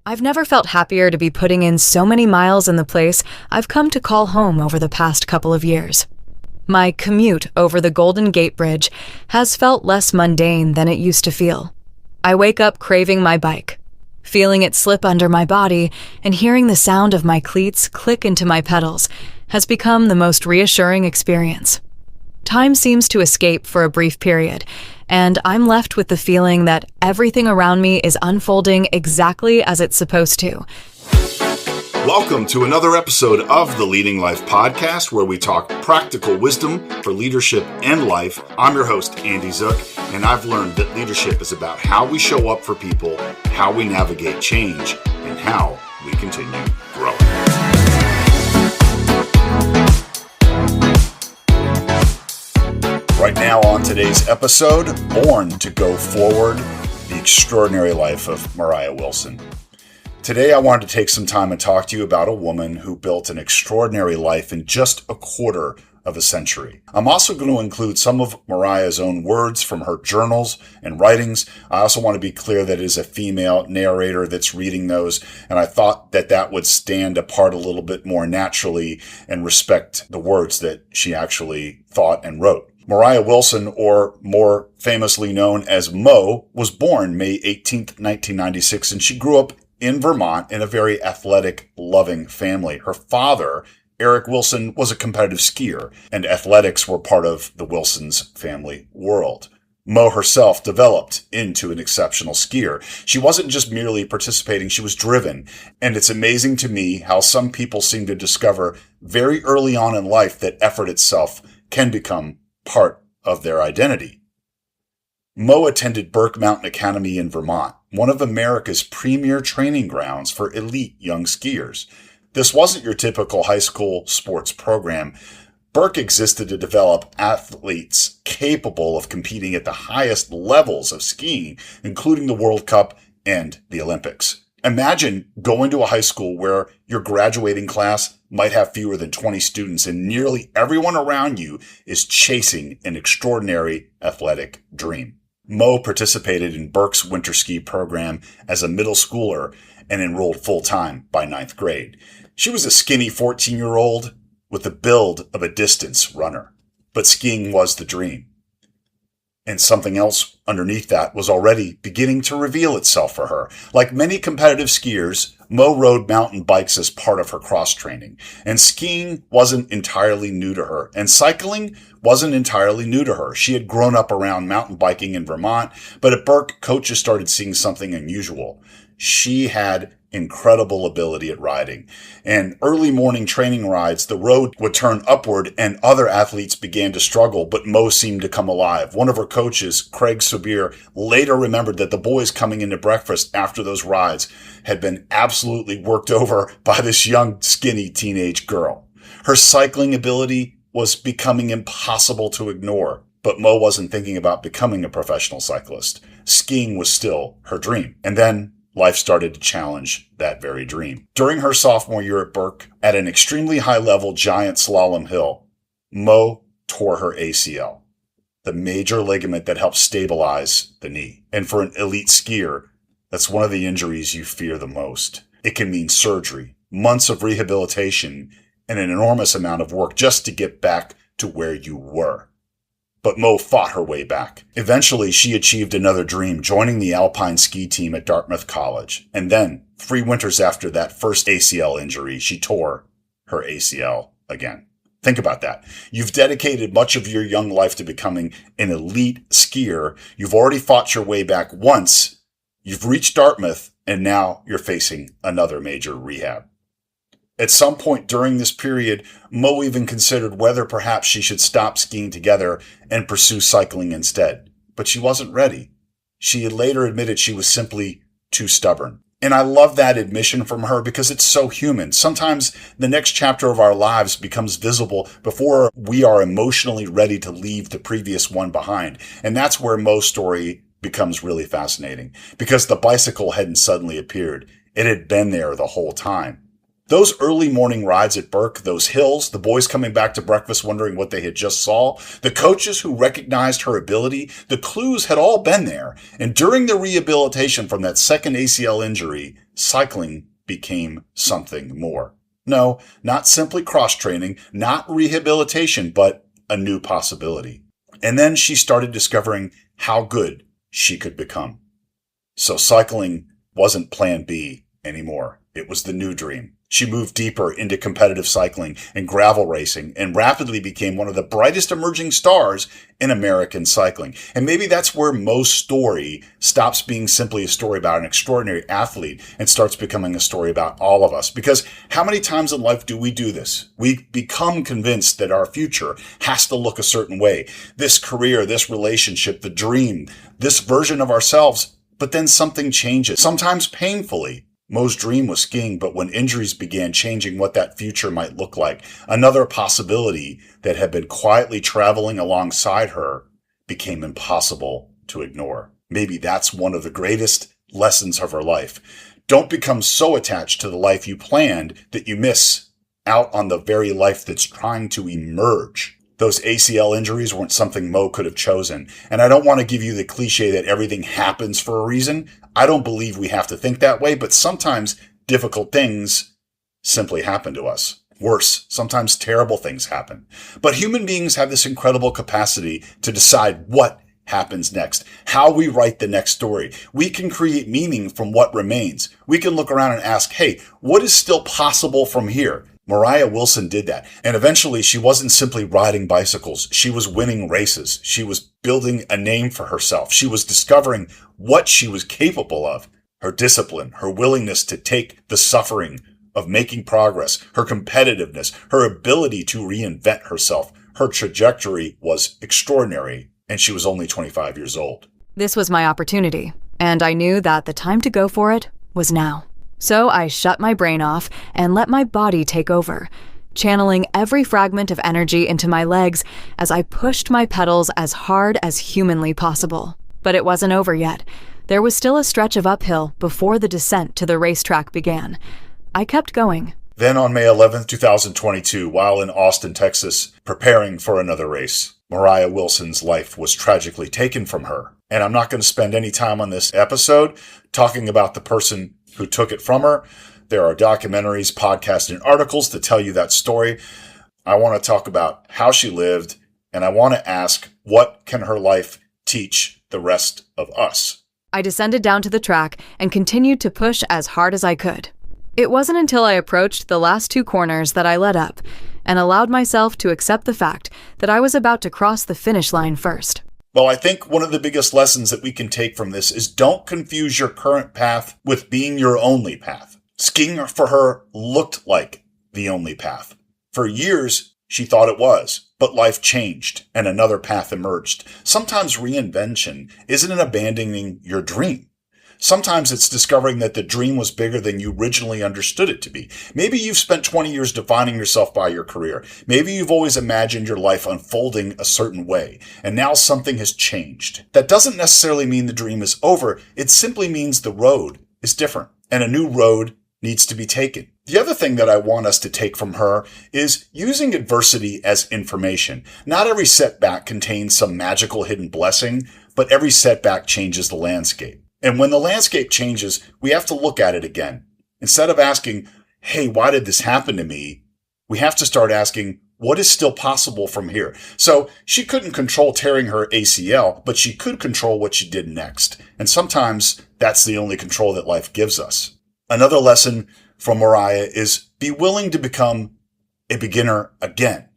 I've never felt happier to be putting in so many miles in the place I've come to call home over the past couple of years. My commute over the Golden Gate Bridge has felt less mundane than it used to feel. I wake up craving my bike, feeling it slip under my body, and hearing the sound of my cleats click into my pedals has become the most reassuring experience. Time seems to escape for a brief period, and I'm left with the feeling that everything around me is unfolding exactly as it's supposed to. Welcome to another episode of the Leading Life Podcast, where we talk practical wisdom for leadership and life. I'm your host, Andy Zook, and I've learned that leadership is about how we show up for people, how we navigate change, and how we continue growing. Right now on today's episode, Born to Go Forward, the extraordinary life of Moriah Wilson. Today I wanted to take some time and talk to you about a woman who built an extraordinary life in just a quarter of a century. I'm also going to include some of Moriah's own words from her journals and writings. I also want to be clear that it is a female narrator that's reading those, and I thought that that would stand apart a little bit more naturally and respect the words that she actually thought and wrote. Moriah Wilson, or more famously known as Mo, was born May 18th, 1996, and she grew up in Vermont in a very athletic, loving family. Her father, Eric Wilson, was a competitive skier, and athletics were part of the Wilsons' family world. Mo herself developed into an exceptional skier. She wasn't just merely participating, she was driven. And it's amazing to me how some people seem to discover very early on in life that effort itself can become part of their identity. Mo attended Burke Mountain Academy in Vermont, one of America's premier training grounds for elite young skiers. This wasn't your typical high school sports program. Burke existed to develop athletes capable of competing at the highest levels of skiing, including the World Cup and the Olympics. Imagine going to a high school where your graduating class might have fewer than 20 students and nearly everyone around you is chasing an extraordinary athletic dream. Mo participated in Burke's winter ski program as a middle schooler and enrolled full-time by 9th grade. She was a skinny 14-year-old with the build of a distance runner, but skiing was the dream. And something else underneath that was already beginning to reveal itself for her. Like many competitive skiers, Mo rode mountain bikes as part of her cross training. And skiing wasn't entirely new to her. And cycling wasn't entirely new to her. She had grown up around mountain biking in Vermont, but at Burke, coaches started seeing something unusual. She had incredible ability at riding. And early morning training rides, the road would turn upward and other athletes began to struggle, but Mo seemed to come alive. One of her coaches, Craig Subir, later remembered that the boys coming into breakfast after those rides had been absolutely worked over by this young, skinny teenage girl. Her cycling ability was becoming impossible to ignore, but Mo wasn't thinking about becoming a professional cyclist. Skiing was still her dream. And then life started to challenge that very dream. During her sophomore year at Burke, at an extremely high-level giant slalom hill, Mo tore her ACL, the major ligament that helps stabilize the knee. And for an elite skier, that's one of the injuries you fear the most. It can mean surgery, months of rehabilitation, and an enormous amount of work just to get back to where you were. But Mo fought her way back. Eventually, she achieved another dream, joining the alpine ski team at Dartmouth College. And then, 3 winters after that first ACL injury, she tore her ACL again. Think about that. You've dedicated much of your young life to becoming an elite skier. You've already fought your way back once. You've reached Dartmouth, and now you're facing another major rehab. At some point during this period, Mo even considered whether perhaps she should stop skiing together and pursue cycling instead. But she wasn't ready. She had later admitted she was simply too stubborn. And I love that admission from her because it's so human. Sometimes the next chapter of our lives becomes visible before we are emotionally ready to leave the previous one behind. And that's where Mo's story becomes really fascinating because the bicycle hadn't suddenly appeared. It had been there the whole time. Those early morning rides at Burke, those hills, the boys coming back to breakfast wondering what they had just saw, the coaches who recognized her ability, the clues had all been there. And during the rehabilitation from that second ACL injury, cycling became something more. No, not simply cross-training, not rehabilitation, but a new possibility. And then she started discovering how good she could become. So cycling wasn't plan B anymore. It was the new dream. She moved deeper into competitive cycling and gravel racing and rapidly became one of the brightest emerging stars in American cycling. And maybe that's where Mo's story stops being simply a story about an extraordinary athlete and starts becoming a story about all of us. Because how many times in life do we do this? We become convinced that our future has to look a certain way. This career, this relationship, the dream, this version of ourselves. But then something changes, sometimes painfully. Mo's dream was skiing, but when injuries began changing what that future might look like, another possibility that had been quietly traveling alongside her became impossible to ignore. Maybe that's one of the greatest lessons of her life. Don't become so attached to the life you planned that you miss out on the very life that's trying to emerge. Those ACL injuries weren't something Mo could have chosen. And I don't want to give you the cliche that everything happens for a reason. I don't believe we have to think that way, but sometimes difficult things simply happen to us. Worse, sometimes terrible things happen. But human beings have this incredible capacity to decide what happens next, how we write the next story. We can create meaning from what remains. We can look around and ask, hey, what is still possible from here? Moriah Wilson did that. And eventually she wasn't simply riding bicycles. She was winning races. She was building a name for herself. She was discovering what she was capable of. Her discipline, her willingness to take the suffering of making progress, her competitiveness, her ability to reinvent herself. Her trajectory was extraordinary, and she was only 25 years old. This was my opportunity, and I knew that the time to go for it was now. So I shut my brain off and let my body take over, channeling every fragment of energy into my legs as I pushed my pedals as hard as humanly possible. But it wasn't over yet. There was still a stretch of uphill before the descent to the racetrack began. I kept going. Then on May 11th, 2022, while in Austin, Texas, preparing for another race, Moriah Wilson's life was tragically taken from her. And I'm not going to spend any time on this episode talking about the person who took it from her. There are documentaries, podcasts, and articles to tell you that story. I want to talk about how she lived, and I want to ask, what can her life teach the rest of us? I descended down to the track and continued to push as hard as I could. It wasn't until I approached the last two corners that I let up and allowed myself to accept the fact that I was about to cross the finish line first. Well, I think one of the biggest lessons that we can take from this is don't confuse your current path with being your only path. Skiing for her looked like the only path. For years, she thought it was, but life changed and another path emerged. Sometimes reinvention isn't abandoning your dream. Sometimes it's discovering that the dream was bigger than you originally understood it to be. Maybe you've spent 20 years defining yourself by your career. Maybe you've always imagined your life unfolding a certain way, and now something has changed. That doesn't necessarily mean the dream is over. It simply means the road is different, and a new road needs to be taken. The other thing that I want us to take from her is using adversity as information. Not every setback contains some magical hidden blessing, but every setback changes the landscape. And when the landscape changes, we have to look at it again. Instead of asking, hey, why did this happen to me? We have to start asking, what is still possible from here? So she couldn't control tearing her ACL, but she could control what she did next. And sometimes that's the only control that life gives us. Another lesson from Moriah is be willing to become a beginner again.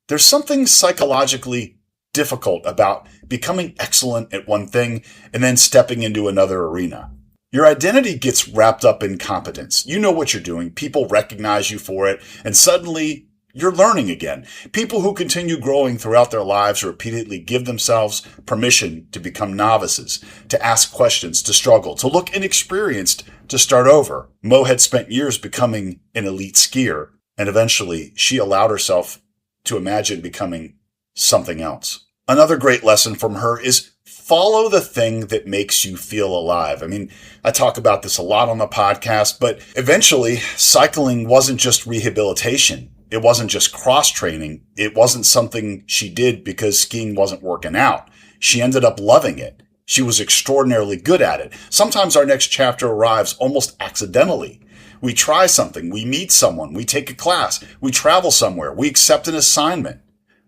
There's something psychologically difficult about becoming excellent at one thing and then stepping into another arena. Your identity gets wrapped up in competence. You know what you're doing. People recognize you for it, and suddenly you're learning again. People who continue growing throughout their lives repeatedly give themselves permission to become novices, to ask questions, to struggle, to look inexperienced, to start over. Mo had spent years becoming an elite skier, and eventually she allowed herself to imagine becoming something else. Another great lesson from her is follow the thing that makes you feel alive. I mean, I talk about this a lot on the podcast, but eventually cycling wasn't just rehabilitation. It wasn't just cross-training. It wasn't something she did because skiing wasn't working out. She ended up loving it. She was extraordinarily good at it. Sometimes our next chapter arrives almost accidentally. We try something, we meet someone, we take a class, we travel somewhere, we accept an assignment.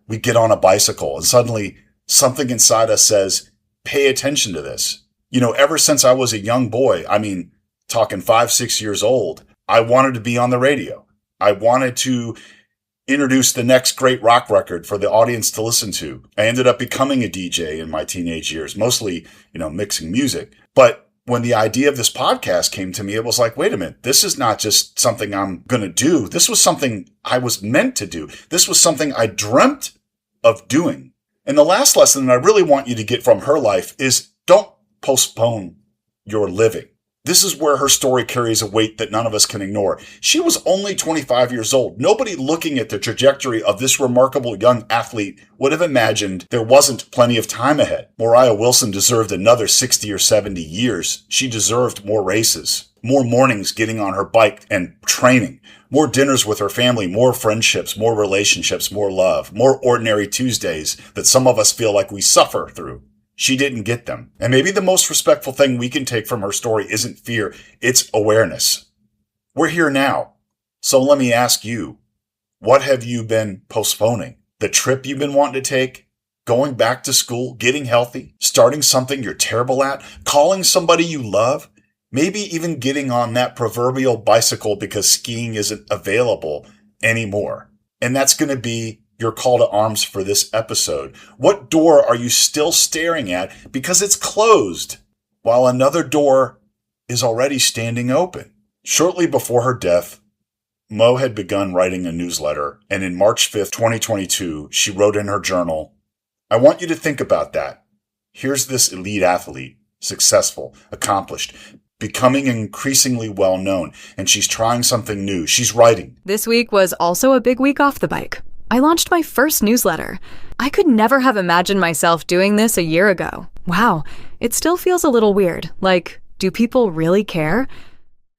We get on a bicycle and suddenly something inside us says, pay attention to this. Ever since I was a young boy, talking 5, 6 years old, I wanted to be on the radio. I wanted to introduce the next great rock record for the audience to listen to. I ended up becoming a DJ in my teenage years, mostly, mixing music. But when the idea of this podcast came to me, it was like, wait a minute, this is not just something I'm going to do. This was something I was meant to do. This was something I dreamt of doing. And the last lesson that I really want you to get from her life is don't postpone your living. This is where her story carries a weight that none of us can ignore. She was only 25 years old. Nobody looking at the trajectory of this remarkable young athlete would have imagined there wasn't plenty of time ahead. Moriah Wilson deserved another 60 or 70 years. She deserved more races, more mornings getting on her bike and training, more dinners with her family, more friendships, more relationships, more love, more ordinary Tuesdays that some of us feel like we suffer through. She didn't get them. And maybe the most respectful thing we can take from her story isn't fear, it's awareness. We're here now. So let me ask you, what have you been postponing? The trip you've been wanting to take? Going back to school? Getting healthy? Starting something you're terrible at? Calling somebody you love? Maybe even getting on that proverbial bicycle because skiing isn't available anymore. And that's going to be your call to arms for this episode. What door are you still staring at because it's closed while another door is already standing open? Shortly before her death, Mo had begun writing a newsletter, and in March 5th, 2022, she wrote in her journal, I want you to think about that. Here's this elite athlete, successful, accomplished, becoming increasingly well known, and she's trying something new. She's writing. This week was also a big week off the bike. I launched my first newsletter. I could never have imagined myself doing this a year ago. Wow, it still feels a little weird. Like, do people really care?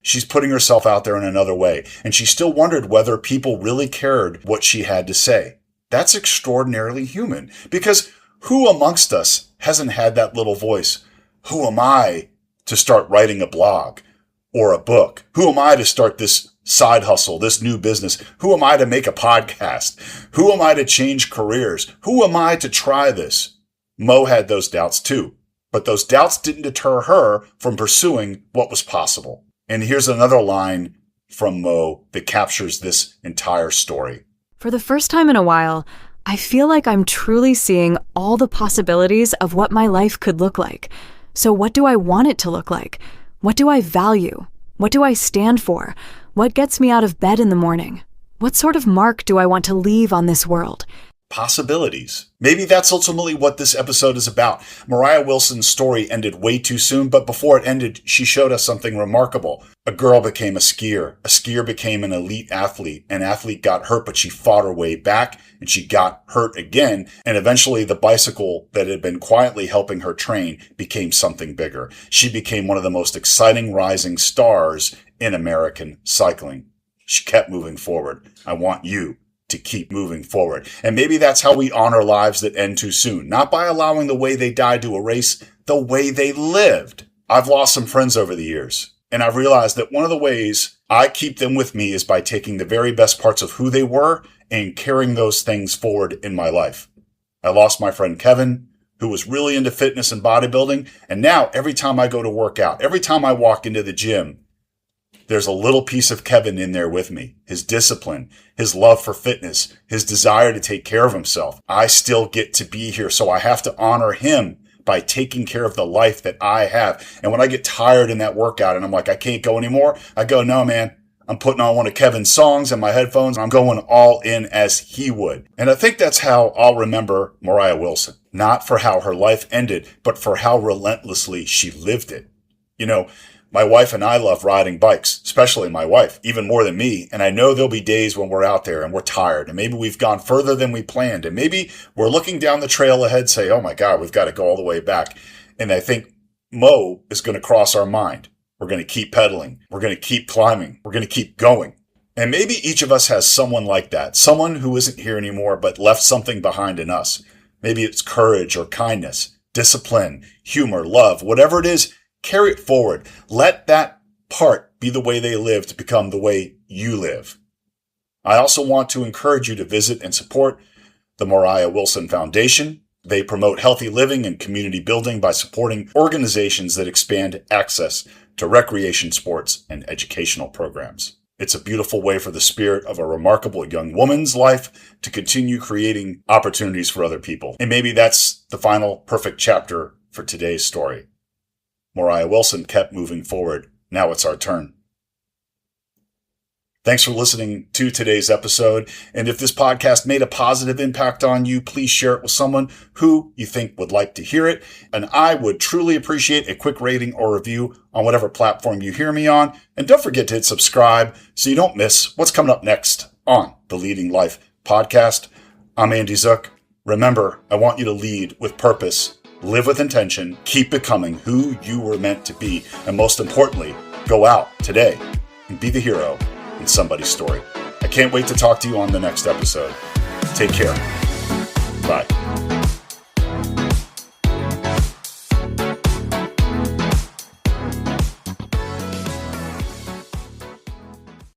She's putting herself out there in another way, and she still wondered whether people really cared what she had to say. That's extraordinarily human, because who amongst us hasn't had that little voice? Who am I to start writing a blog or a book? Who am I to start this side hustle, this new business? Who am I to make a podcast? Who am I to change careers? Who am I to try this? Mo had those doubts too, but those doubts didn't deter her from pursuing what was possible. And here's another line from Mo that captures this entire story. For the first time in a while, I feel like I'm truly seeing all the possibilities of what my life could look like. So what do I want it to look like? What do I value? What do I stand for? What gets me out of bed in the morning? What sort of mark do I want to leave on this world? Possibilities. Maybe that's ultimately what this episode is about. Moriah Wilson's story ended way too soon, but before it ended, she showed us something remarkable. A girl became a skier became an elite athlete. An athlete got hurt, but she fought her way back, and she got hurt again, and eventually the bicycle that had been quietly helping her train became something bigger. She became one of the most exciting rising stars in American cycling. She kept moving forward. I want you to keep moving forward. And maybe that's how we honor lives that end too soon, not by allowing the way they died to erase the way they lived. I've lost some friends over the years, and I've realized that one of the ways I keep them with me is by taking the very best parts of who they were and carrying those things forward in my life. I lost my friend Kevin, who was really into fitness and bodybuilding, and now every time I go to work out, every time I walk into the gym, there's a little piece of Kevin in there with me. His discipline, his love for fitness, his desire to take care of himself. I still get to be here, so I have to honor him by taking care of the life that I have. And when I get tired in that workout and I'm like, I can't go anymore, I go, no, man, I'm putting on one of Kevin's songs and my headphones. I'm going all in as he would. And I think that's how I'll remember Moriah Wilson. Not for how her life ended, but for how relentlessly she lived it. You know, My wife and I love riding bikes, especially my wife, even more than me. And I know there'll be days when we're out there and we're tired and maybe we've gone further than we planned. And maybe we're looking down the trail ahead, say, oh my God, we've got to go all the way back. And I think Mo is going to cross our mind. We're going to keep pedaling. We're going to keep climbing. We're going to keep going. And maybe each of us has someone like that, someone who isn't here anymore, but left something behind in us. Maybe it's courage or kindness, discipline, humor, love, whatever it is. Carry it forward. Let that part be the way they live to become the way you live. I also want to encourage you to visit and support the Moriah Wilson Foundation. They promote healthy living and community building by supporting organizations that expand access to recreation, sports, and educational programs. It's a beautiful way for the spirit of a remarkable young woman's life to continue creating opportunities for other people. And maybe that's the final perfect chapter for today's story. Moriah Wilson kept moving forward. Now it's our turn. Thanks for listening to today's episode. And if this podcast made a positive impact on you, please share it with someone who you think would like to hear it. And I would truly appreciate a quick rating or review on whatever platform you hear me on. And don't forget to hit subscribe so you don't miss what's coming up next on the Leading Life podcast. I'm Andy Zook. Remember, I want you to lead with purpose. Live with intention, keep becoming who you were meant to be, and most importantly, go out today and be the hero in somebody's story. I can't wait to talk to you on the next episode. Take care. Bye.